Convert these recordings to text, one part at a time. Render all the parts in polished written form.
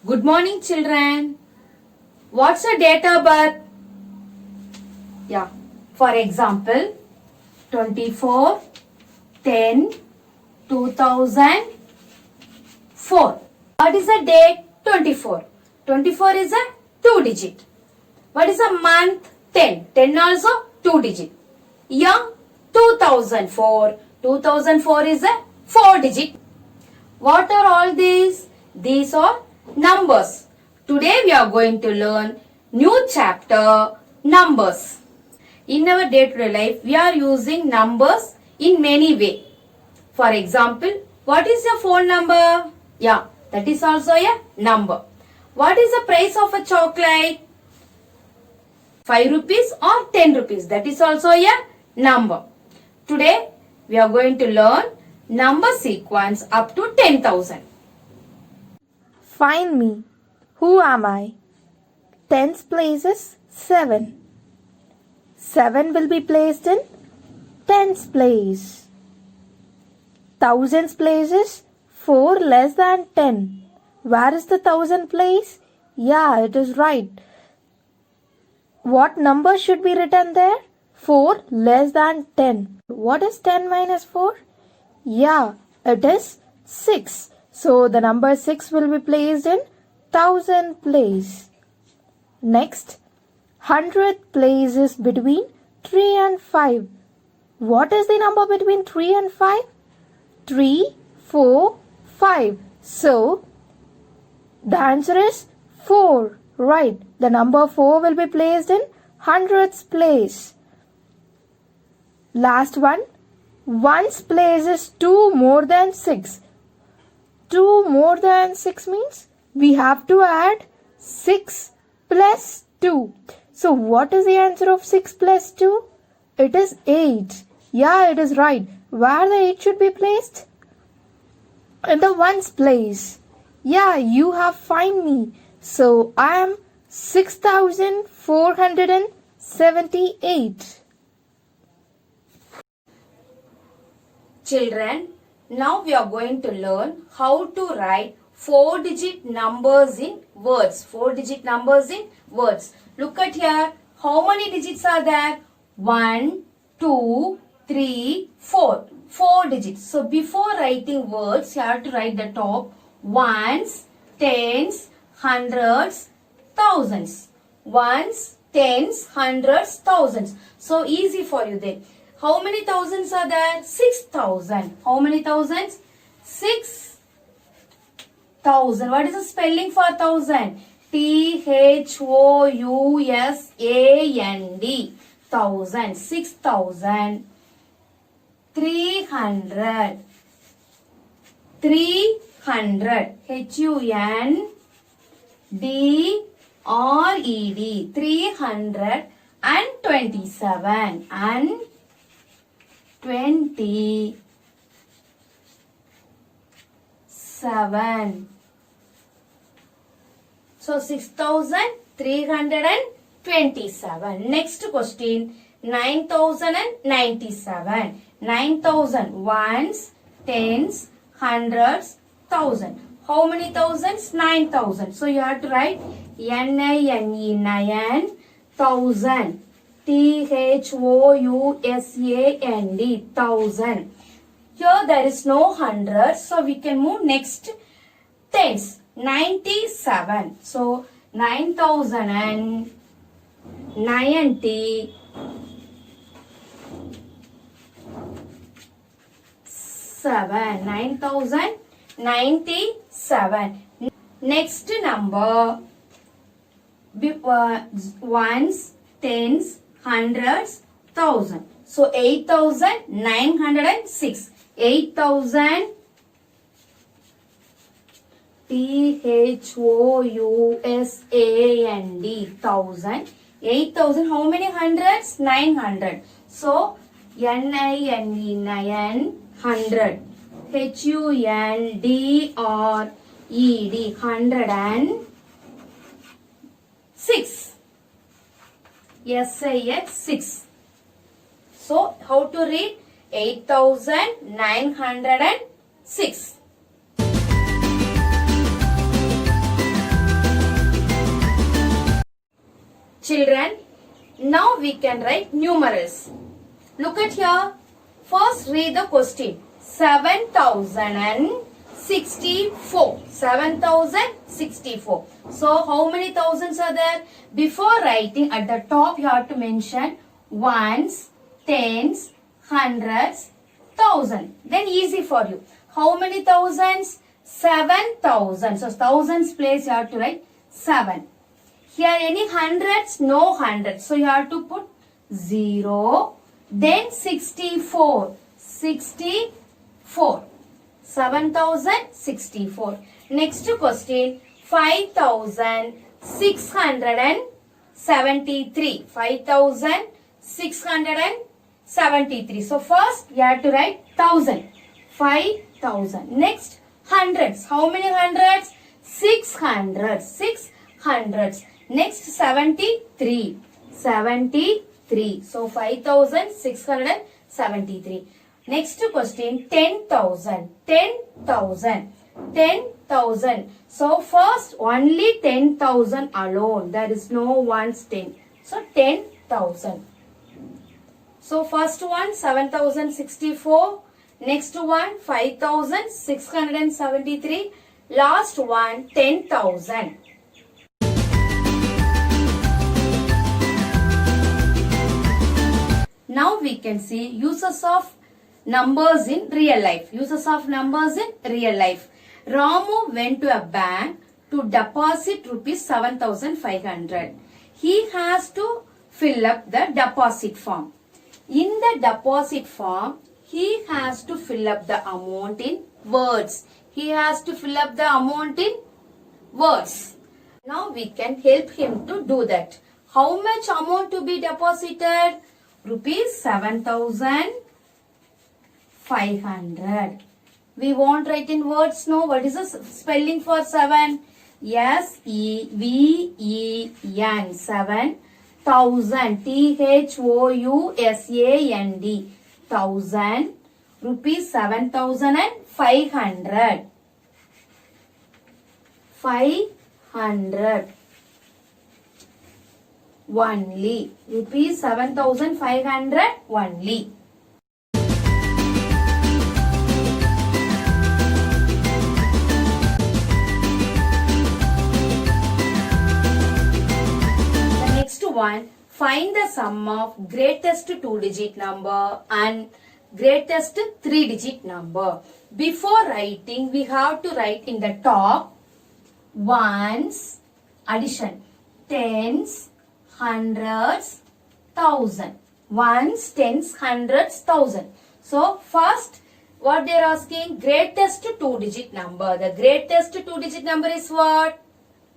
Good morning, children. What's your date of birth? Yeah. For example, 24 10 2004. What is the date? 24. 24 is a 2 digit. What is a month? 10. 10 also 2 digit. Year? 2004. 2004 is a 4 digit. What are all these? These are numbers. Today we are going to learn new chapter, numbers. In our day-to-day life, we are using numbers in many ways. For example, what is your phone number? Yeah, that is also a number. What is the price of a chocolate? 5 rupees or 10 rupees. That is also a number. Today, we are going to learn number sequence up to 10,000. Find me. Who am I? Tens place is 7. 7 will be placed in tens place. Thousands place is 4 less than 10. Where is the thousand place? Yeah, it is right. What number should be written there? 4 less than 10. What is 10 minus 4? Yeah, it is 6. So the number 6 will be placed in thousand place. Next, 100th place is between 3 and 5. What is the number between 3 and 5? 3, 4, 5. So, the answer is 4. Right. The number 4 will be placed in 100th place. Last one. Ones place is 2 more than 6. 2 more than 6 means we have to add 6 plus 2. So what is the answer of 6 plus 2? It is 8. Yeah, it is right. Where the 8 should be placed? In the ones place. Yeah, you have find me. So I am 6,478. Children, now we are going to learn how to write 4-digit numbers in words. 4-digit numbers in words. Look at here. How many digits are there? 1, 2, 3, 4. 4 digits. So before writing words, you have to write the top ones, tens, hundreds, thousands. Ones, tens, hundreds, thousands. So easy for you then. How many thousands are there? 6,000. How many thousands? 6,000. What is the spelling for thousand? THOUSAND. Thousand. 6,000. 300. 300. HUNDRED. 327. And 27. So 6,327. Next question. 9,097. 9,000. Ones, tens, hundreds, thousand. How many thousands? 9,000. So you have to write NINE, 9, thousand. THOUSAND, thousand. Here there is no hundred, so we can move next tens. 97. So 9,090. 9,097. Next number, ones, tens, hundreds, thousand. So 8,906. 8,000. THOUSAND, thousand. 8,000. How many hundreds? 900. So NINE, 9, 100. HUNDRED, 106. SIX, 6. So how to read? 8,906. Children, now we can write numerals. Look at here. First read the question. 7064. 7064. So how many thousands are there? Before writing at the top you have to mention ones, tens, hundreds, thousand. Then easy for you. How many thousands? 7,000. So thousands place you have to write 7. Here any hundreds? No hundreds. So you have to put 0. Then 64. 64. 7,064. Next question. 5,673. 5,673. So first you have to write 1,000. 5,000. Next hundreds. How many hundreds? 600. 600. Next 73. 73. So 5,673. Next question 10,000. 10,000. 10,000. So first only 10,000 alone. There is no ones 10. So 10,000. So first one 7,064. Next one 5,673. Last one 10,000. Now we can see uses of numbers in real life. Uses of numbers in real life. Ramu went to a bank to deposit rupees 7,500. He has to fill up the deposit form. In the deposit form, he has to fill up the amount in words. He has to fill up the amount in words. Now we can help him to do that. How much amount to be deposited? Rupees 7,500. We won't write in words, no. What is the spelling for 7? S-E-V-E-N. 7,000. T-H-O-U-S-A-N-D. 1,000. Rupees 7,500. 500. Only. Rupees 7,500 only. The next one, find the sum of greatest 2-digit number and greatest 3-digit number. Before writing, we have to write in the top ones, addition, tens, hundreds, thousand. Ones, tens, hundreds, thousand. So first what they are asking, greatest 2-digit number. The greatest 2-digit number is what?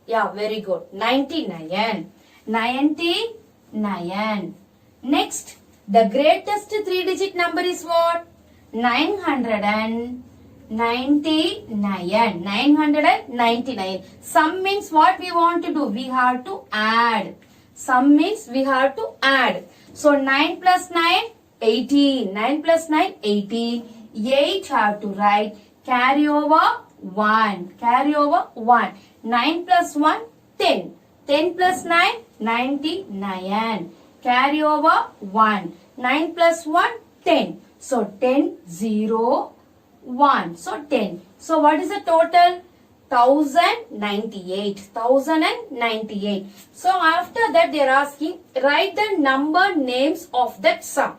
Yeah, very good. 99. 99. Next, the greatest 3-digit number is what? 999. 999. Sum means what we want to do? We have to add. Sum means we have to add. So 9 plus 9, 18. 9 plus 9, 18. 8 have to write. Carry over 1. Carry over 1. 9 plus 1, 10. 10 plus 9, 99. Carry over 1. 9 plus 1, 10. So 10, 0, 1. So 10. So what is the total? 1,098. 1,098. So after that they are asking, write the number names of that sum.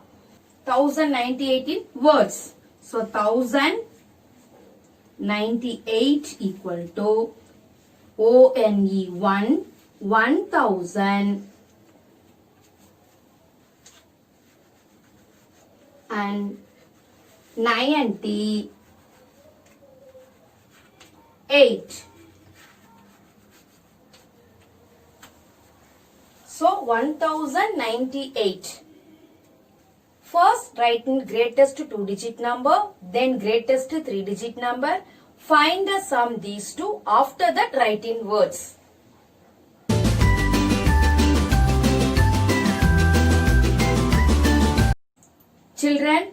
1,098 in words. So 1,098 equal to O-N-E 1, 1,000 and 98. So 1,098. First write in greatest 2-digit number, then greatest 3-digit number. Find the sum these two. After that write in words. Children,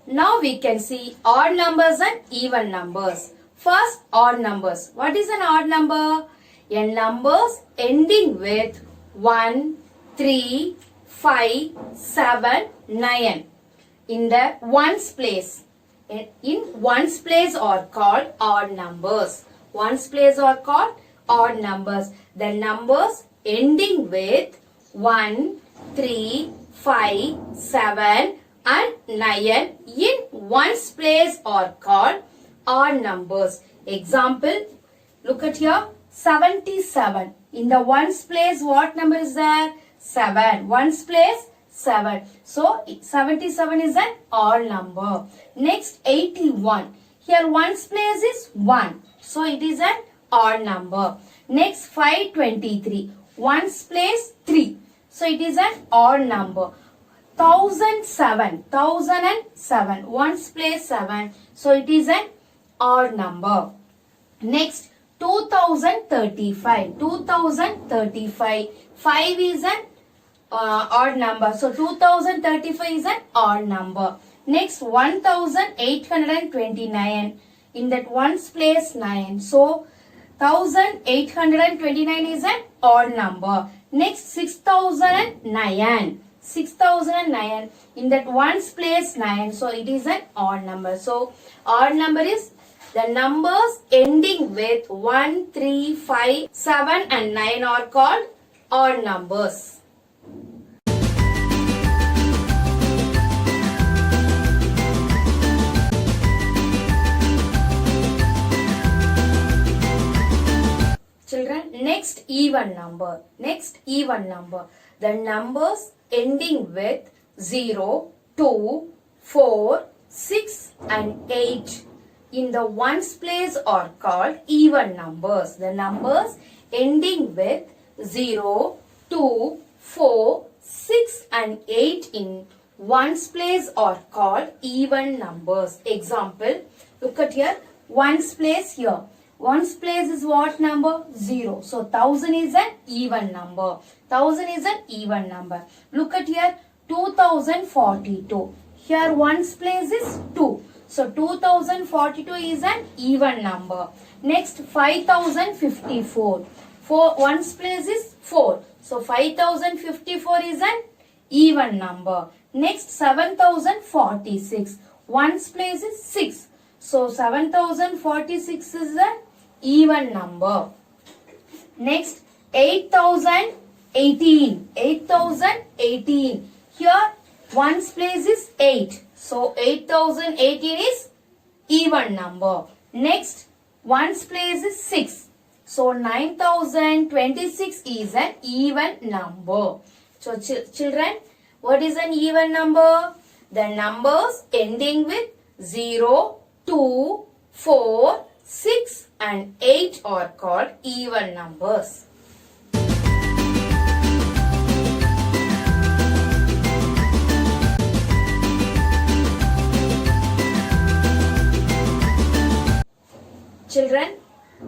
now we can see odd numbers and even numbers. First, odd numbers. What is an odd number? A numbers ending with 1, 3, 5, 7, 9. In the ones place. In ones place are called odd numbers. Ones place are called odd numbers. The numbers ending with 1, 3, 5, 7 and 9 in ones place are called odd numbers. Example, look at here, 77. In the ones place, what number is there? 7. Ones place, 7. So, 77 is an odd number. Next, 81. Here, ones place is 1. So, it is an odd number. Next, 523. Ones place, 3. So, it is an odd number. 1007. 1007. Ones place, 7. So, it is an odd number. Next, 2035. 2035. 5 is an odd number. So 2035 is an odd number. Next, 1829. In that ones place 9. So 1829 is an odd number. Next, 6009. 6009. In that ones place 9. So it is an odd number. So odd number is the numbers ending with 1, 3, 5, 7 and 9 are called odd numbers. Children, next even number. Next even number. The numbers ending with 0, 2, 4, 6 and 8 in the ones place are called even numbers. The numbers ending with 0, 2, 4, 6 and 8 in ones place are called even numbers. Example, look at here, ones place here. Ones place is what number? 0. So 1000 is an even number. 1000 is an even number. Look at here, 2042. Here ones place is 2. So 2042 is an even number. Next, 5054. Ones place is 4. So 5054 is an even number. Next, 7046. Ones place is 6. So 7046 is an even number. Next, 8018. 8018. Here ones place is 8. So 8018 is even number. Next, ones place is 6. So 9026 is an even number. So children, what is an even number? The numbers ending with 0, 2, 4, 6 and 8 are called even numbers. Children,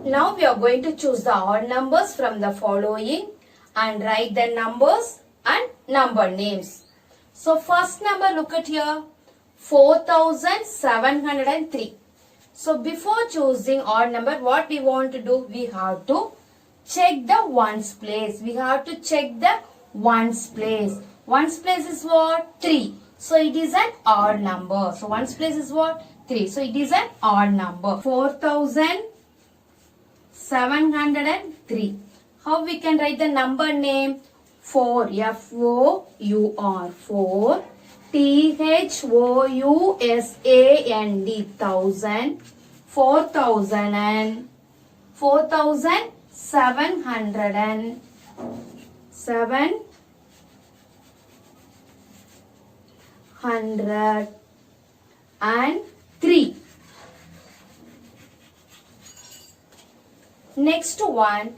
now we are going to choose the odd numbers from the following and write the numbers and number names. So first number, look at here, 4703. So before choosing odd number, what we want to do? We have to check the ones place. We have to check the ones place. Ones place is what? 3. So it is an odd number. So ones place is what? 3. So it is an odd number. 4703. How we can write the number name? 4. F-O-U-R. 4. T-H-O-U-S-A-N-D. Thousand. 4000 and 4700 and 700 and 3. Next one,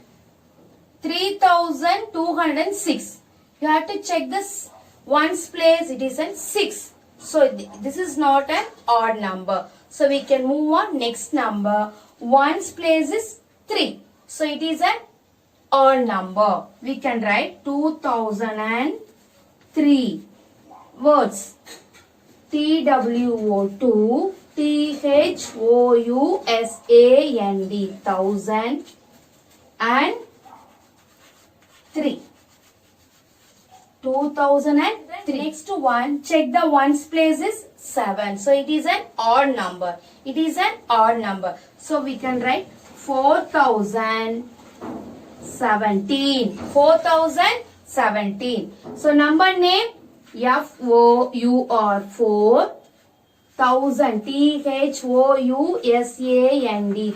3206. You have to check this ones place. It is a 6. So this is not an odd number. So we can move on. Next number, ones place is 3. So it is an odd number. We can write 2003. Words, TWO2, THOUSAND, 1003. 2003. Next one, check the ones place is 7. So it is an odd number. It is an odd number. So we can write 4017. 4017. So number name FOUR 4. 1000 THOUSAND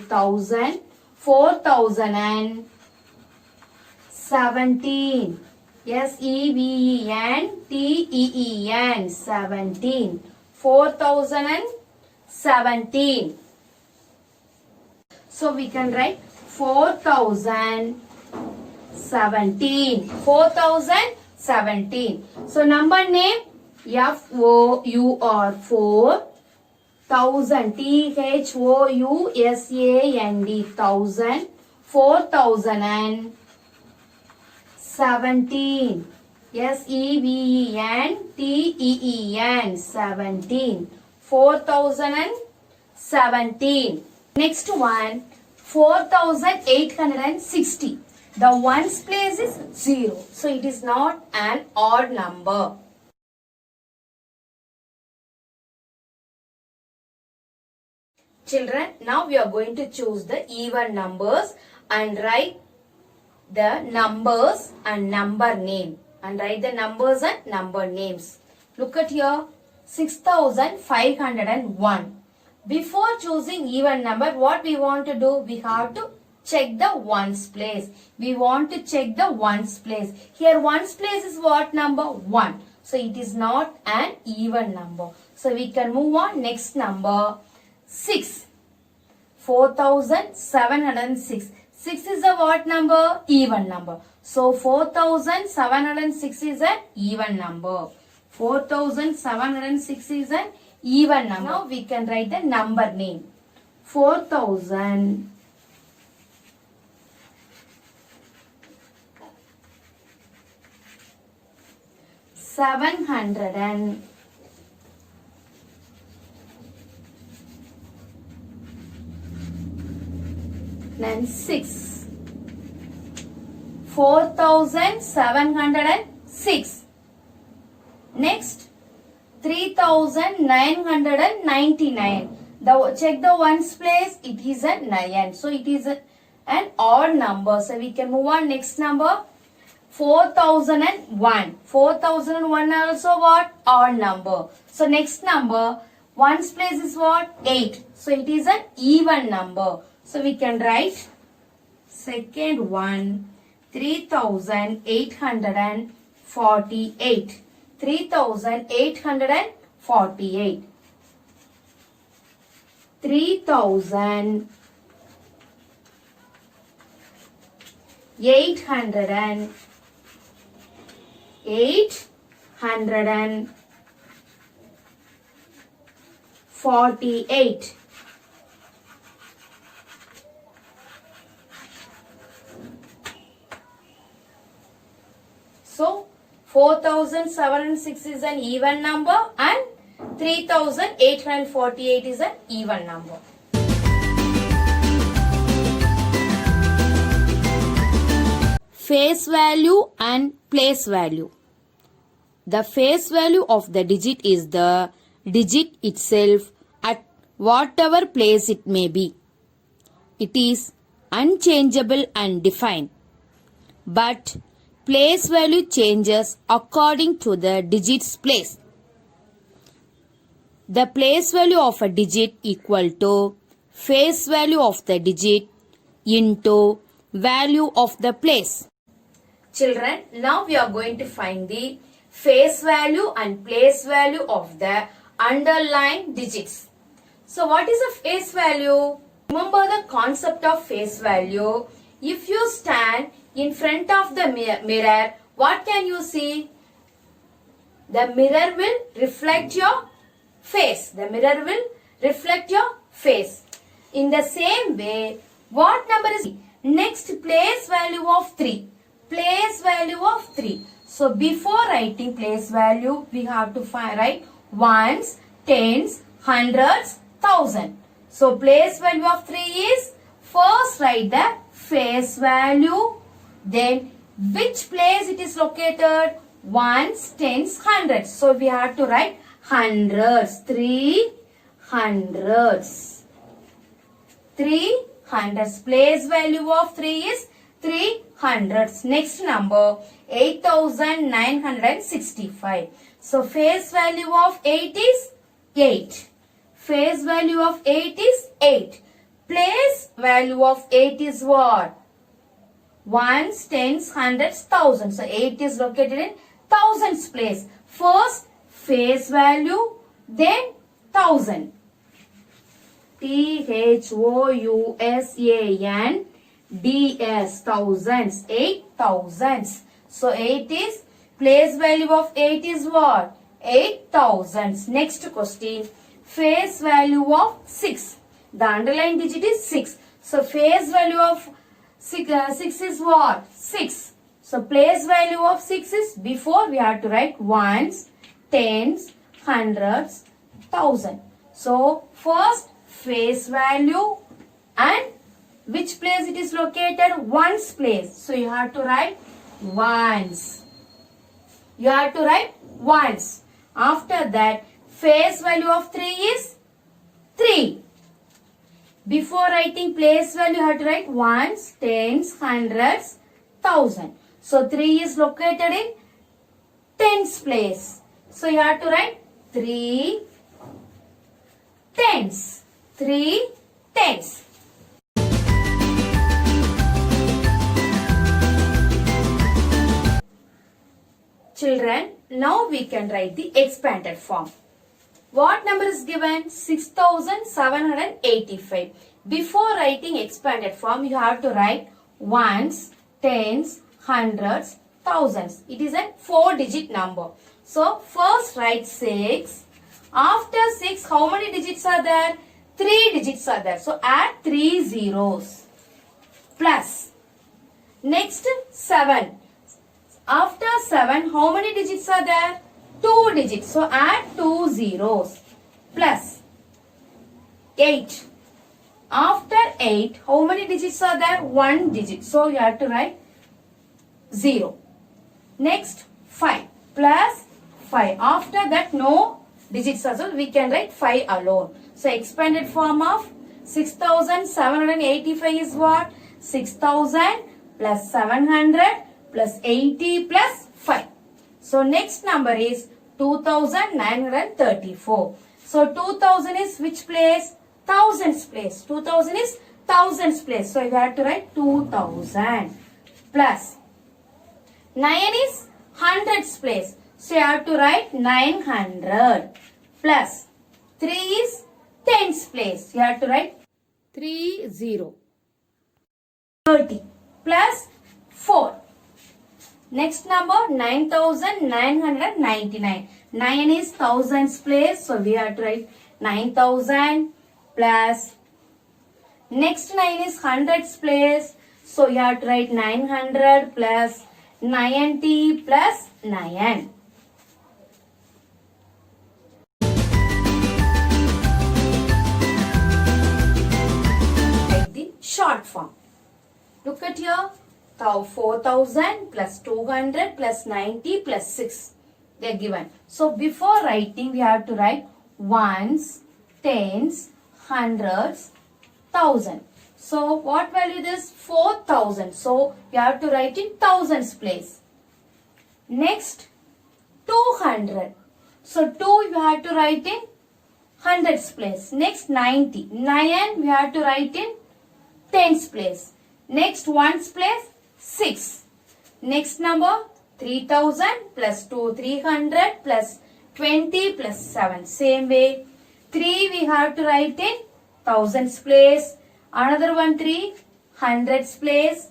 1000. 4017. SEVENTEEN 17. 4017. So we can write 4017. 4017. So number name FOUR 4. 1000 THOUSAND 1000. 4017. SEVENTEEN 17. 4017. Next one, 4860. The ones place is 0. So it is not an odd number. Children, now we are going to choose the even numbers and write the numbers and number name. And write the numbers and number names. Look at here, 6501. Before choosing even number, what we want to do? We have to check the ones place. We want to check the ones place. Here ones place is what number? 1. So it is not an even number. So we can move on. Next number 6. 4706. 6 is a what number? Even number. So 4706 is an even number. 4706 is an even number. Now we can write the number name. 4000. 706. 4706. Next, 3999. Check the ones place. It is a 9. So it is an odd number. So we can move on. Next number 4001. 4001 also what? Odd number. So next number, ones place is what? 8. So it is an even number. So we can write second one 3848. 3848. 3800. 848. So 4706 is an even number and 3848 is an even number. Face value and place value. The face value of the digit is the digit itself at whatever place it may be. It is unchangeable and defined. But place value changes according to the digit's place. The place value of a digit equal to face value of the digit into value of the place. Children, now we are going to find the face value and place value of the underlying digits. So what is a face value? Remember the concept of face value. If you stand in front of the mirror, what can you see? The mirror will reflect your face. The mirror will reflect your face. In the same way, what number is next? Place value of 3. Place value of 3. So before writing place value, we have to write ones, tens, hundreds, thousand. So place value of 3 is, first write the face value, then which place it is located? ones, tens, hundreds. So we have to write hundreds. 300s. 300s. Place value of 3 is 300s. Next number 8965. So face value of 8 is 8. Face value of 8 is 8. Place value of 8 is what? Ones, tens, hundreds, thousands. So 8 is located in thousands place. First face value, then thousand. thousands, thousands, 8 thousands. So 8 is, place value of 8 is what? 8 thousands. Next question, face value of 6. The underlying digit is 6. So face value of 6 is what? 6. So place value of 6 is, before we have to write ones, tens, hundreds, thousand. So first face value and which place it is located? Ones place. So you have to write ones. You have to write ones. After that face value of 3 is 3. Before writing place value, you have to write ones, tens, hundreds, thousand. So 3 is located in tens place. So you have to write 3 tens. 3 tens. Children, now we can write the expanded form. What number is given? 6785. Before writing expanded form, you have to write ones, tens, hundreds, thousands. It is a 4-digit number. So first write 6. After 6, how many digits are there? 3 digits are there. So add 3 zeros. Plus. Next 7. After 7, how many digits are there? 2 digits. So add 2 zeros. Plus 8. After 8, how many digits are there? 1 digit. So you have to write 0. Next 5 plus 5. After that, no digits as well. We can write 5 alone. So expanded form of 6785 is what? 6000 plus 700 plus 80 plus 5. So next number is 2934. So 2000 is which place? Thousands place. 2000 is thousands place. So you have to write 2000 plus 9 is hundreds place. So you have to write 900 plus 3 is tens place. You have to write 30. 30 plus 4. Next number 9999. 9 is thousands place. So we have to write 9000 plus. Next 9 is hundreds place. So you have to write 900 plus 90 plus 9. Write the short form. Look at here. 4000 plus 200 plus 90 plus 6. They are given. So before writing, we have to write ones, tens, hundreds, thousand. So what value this? 4000. So you have to write in thousands place. Next 200. So 2 you have to write in hundreds place. Next 90. 9 we have to write in tens place. Next ones place 6. Next number 3000 plus 2 300 plus 20 plus 7. Same way 3 we have to write in thousands place. Another one 3 hundreds place.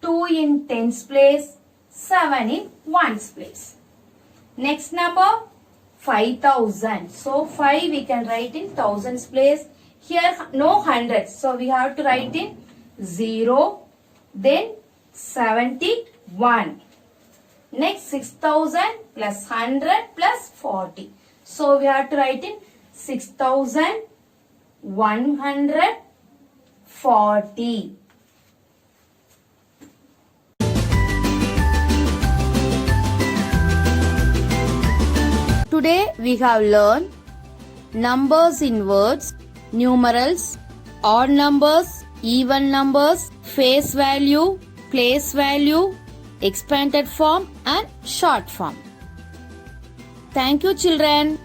2 in tens place. 7 in ones place. Next number 5000. So 5 we can write in thousands place. Here no hundreds. So we have to write in 0. Then 71. Next 6000 plus 100 plus 40. So we have to write in 6140. today we have learned numbers in words, numerals, odd numbers, even numbers, face value, place value, expanded form and short form. Thank you children.